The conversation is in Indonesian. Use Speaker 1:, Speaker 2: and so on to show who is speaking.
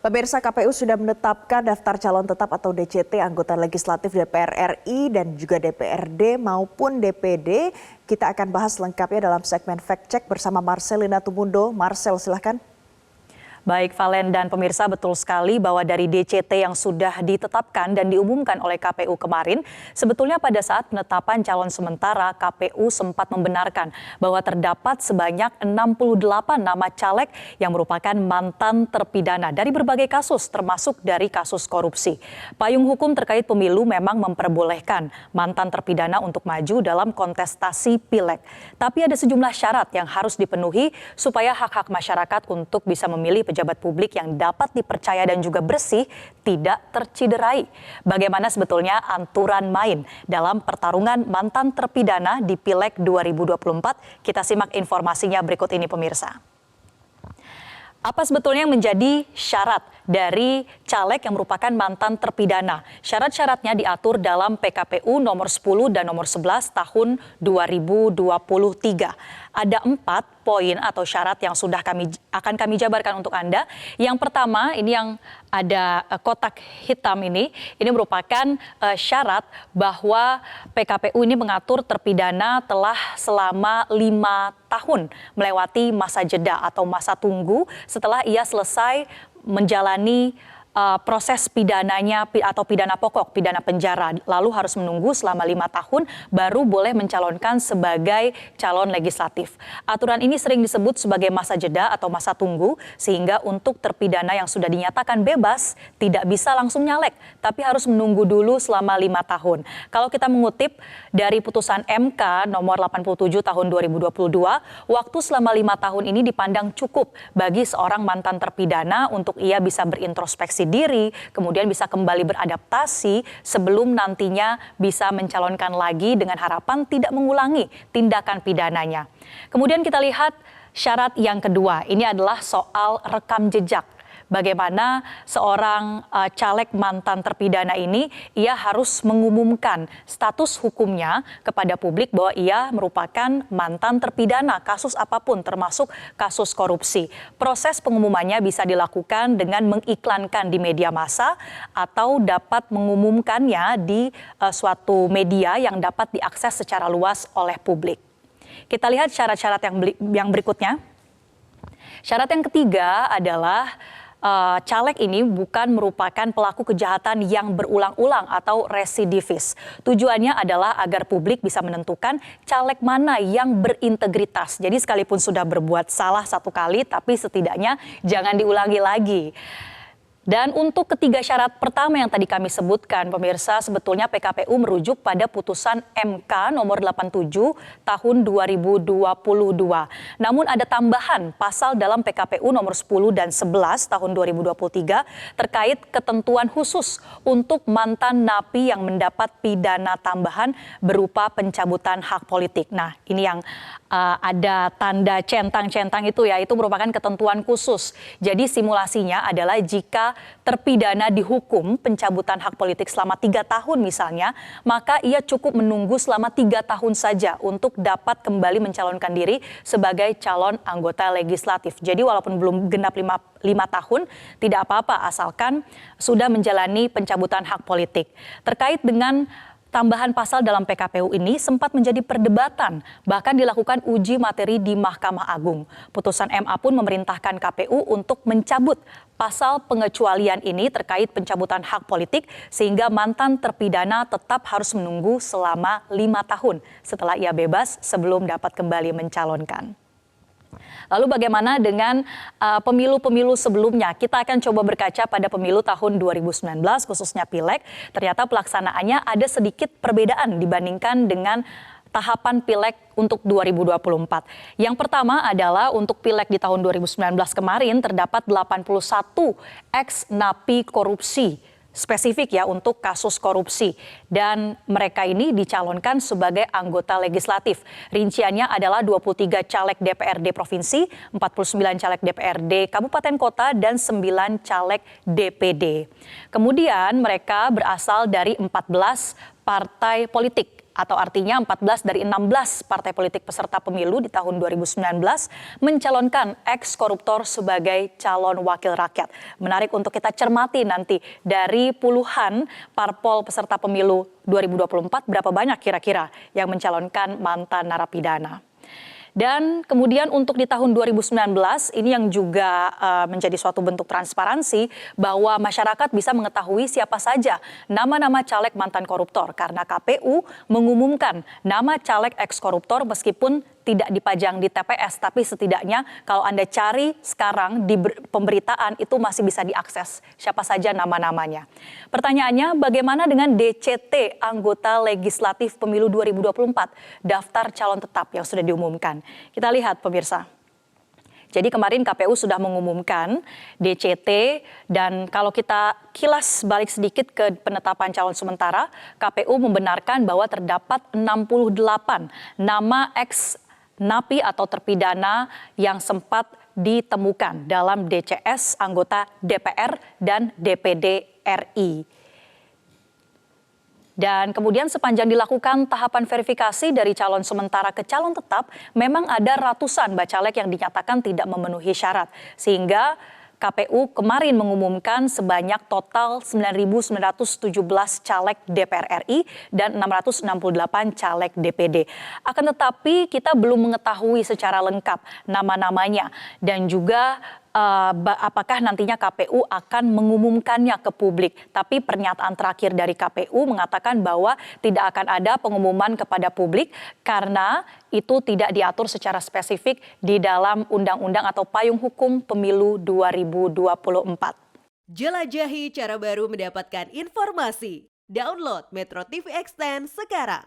Speaker 1: Pemirsa, KPU sudah menetapkan daftar calon tetap atau DCT anggota legislatif DPR RI dan juga DPRD maupun DPD. Kita akan bahas lengkapnya dalam segmen Fact Check bersama Marcelina Tumundo. Marcel, silahkan.
Speaker 2: Baik, Valen dan pemirsa, betul sekali bahwa dari DCT yang sudah ditetapkan dan diumumkan oleh KPU kemarin, sebetulnya pada saat penetapan calon sementara, KPU sempat membenarkan bahwa terdapat sebanyak 68 nama caleg yang merupakan mantan terpidana dari berbagai kasus, termasuk dari kasus korupsi. Payung hukum terkait pemilu memang memperbolehkan mantan terpidana untuk maju dalam kontestasi pileg. Tapi ada sejumlah syarat yang harus dipenuhi supaya hak-hak masyarakat untuk bisa memilih pejabat publik yang dapat dipercaya dan juga bersih tidak terciderai. Bagaimana sebetulnya aturan main dalam pertarungan mantan terpidana di Pileg 2024? Kita simak informasinya berikut ini, pemirsa. Apa sebetulnya yang menjadi syarat dari caleg yang merupakan mantan terpidana? Syarat-syaratnya diatur dalam PKPU nomor 10 dan nomor 11 tahun 2023. Ada 4 poin atau syarat yang sudah akan kami jabarkan untuk Anda. Yang pertama, ini yang ada kotak hitam ini merupakan syarat bahwa PKPU ini mengatur terpidana telah selama 5 tahun melewati masa jeda atau masa tunggu setelah ia selesai menjalani proses pidananya atau pidana pokok, pidana penjara, lalu harus menunggu selama 5 tahun baru boleh mencalonkan sebagai calon legislatif. Aturan ini sering disebut sebagai masa jeda atau masa tunggu, sehingga untuk terpidana yang sudah dinyatakan bebas tidak bisa langsung nyalek, tapi harus menunggu dulu selama 5 tahun. Kalau kita mengutip dari putusan MK nomor 87 tahun 2022, waktu selama 5 tahun ini dipandang cukup bagi seorang mantan terpidana untuk ia bisa berintrospeksi diri, kemudian bisa kembali beradaptasi sebelum nantinya bisa mencalonkan lagi dengan harapan tidak mengulangi tindakan pidananya. Kemudian kita lihat syarat yang kedua, ini adalah soal rekam jejak. Bagaimana seorang caleg mantan terpidana ini, ia harus mengumumkan status hukumnya kepada publik bahwa ia merupakan mantan terpidana kasus apapun termasuk kasus korupsi. Proses pengumumannya bisa dilakukan dengan mengiklankan di media massa atau dapat mengumumkannya di suatu media yang dapat diakses secara luas oleh publik. Kita lihat syarat-syarat yang berikutnya. Syarat yang ketiga adalah caleg ini bukan merupakan pelaku kejahatan yang berulang-ulang atau residivis. Tujuannya adalah agar publik bisa menentukan caleg mana yang berintegritas. Jadi sekalipun sudah berbuat salah satu kali, tapi setidaknya jangan diulangi lagi. Dan untuk ketiga syarat pertama yang tadi kami sebutkan, pemirsa, sebetulnya PKPU merujuk pada putusan MK nomor 87 tahun 2022. Namun ada tambahan pasal dalam PKPU nomor 10 dan 11 tahun 2023 terkait ketentuan khusus untuk mantan napi yang mendapat pidana tambahan berupa pencabutan hak politik. Nah, ini yang ada tanda centang-centang itu ya, itu merupakan ketentuan khusus. Jadi simulasinya adalah jika terpidana dihukum pencabutan hak politik selama 3 tahun misalnya, maka ia cukup menunggu selama 3 tahun saja untuk dapat kembali mencalonkan diri sebagai calon anggota legislatif. Jadi walaupun belum genap 5 tahun, tidak apa-apa asalkan sudah menjalani pencabutan hak politik. Terkait dengan tambahan pasal dalam PKPU ini sempat menjadi perdebatan, bahkan dilakukan uji materi di Mahkamah Agung. Putusan MA pun memerintahkan KPU untuk mencabut pasal pengecualian ini terkait pencabutan hak politik, sehingga mantan terpidana tetap harus menunggu selama 5 tahun setelah ia bebas sebelum dapat kembali mencalonkan. Lalu bagaimana dengan pemilu-pemilu sebelumnya? Kita akan coba berkaca pada pemilu tahun 2019 khususnya Pileg. Ternyata pelaksanaannya ada sedikit perbedaan dibandingkan dengan tahapan Pileg untuk 2024. Yang pertama adalah untuk Pileg di tahun 2019 kemarin terdapat 81 ex-napi korupsi. Spesifik ya untuk kasus korupsi, dan mereka ini dicalonkan sebagai anggota legislatif. Rinciannya adalah 23 caleg DPRD provinsi, 49 caleg DPRD kabupaten kota, dan 9 caleg DPD. Kemudian mereka berasal dari 14 partai politik atau artinya 14 dari 16 partai politik peserta pemilu di tahun 2019 mencalonkan ex-koruptor sebagai calon wakil rakyat. Menarik untuk kita cermati nanti dari puluhan parpol peserta pemilu 2024 berapa banyak kira-kira yang mencalonkan mantan narapidana. Dan kemudian untuk di tahun 2019 ini yang juga menjadi suatu bentuk transparansi bahwa masyarakat bisa mengetahui siapa saja nama-nama caleg mantan koruptor karena KPU mengumumkan nama caleg eks-koruptor meskipun tidak dipajang di TPS, tapi setidaknya kalau Anda cari sekarang di pemberitaan itu masih bisa diakses siapa saja nama-namanya. Pertanyaannya, bagaimana dengan DCT anggota legislatif pemilu 2024, daftar calon tetap yang sudah diumumkan? Kita lihat pemirsa. Jadi kemarin KPU sudah mengumumkan DCT dan kalau kita kilas balik sedikit ke penetapan calon sementara, KPU membenarkan bahwa terdapat 68 nama ex-napi atau terpidana yang sempat ditemukan dalam DCS anggota DPR dan DPD RI. Dan kemudian sepanjang dilakukan tahapan verifikasi dari calon sementara ke calon tetap, memang ada ratusan bacalek yang dinyatakan tidak memenuhi syarat. Sehingga KPU kemarin mengumumkan sebanyak total 9.917 caleg DPR RI dan 668 caleg DPD. Akan tetapi kita belum mengetahui secara lengkap nama-namanya dan juga apakah nantinya KPU akan mengumumkannya ke publik. Tapi pernyataan terakhir dari KPU mengatakan bahwa tidak akan ada pengumuman kepada publik karena itu tidak diatur secara spesifik di dalam undang-undang atau payung hukum pemilu 2024.
Speaker 3: Jelajahi cara baru mendapatkan informasi. Download Metro TV Extend sekarang.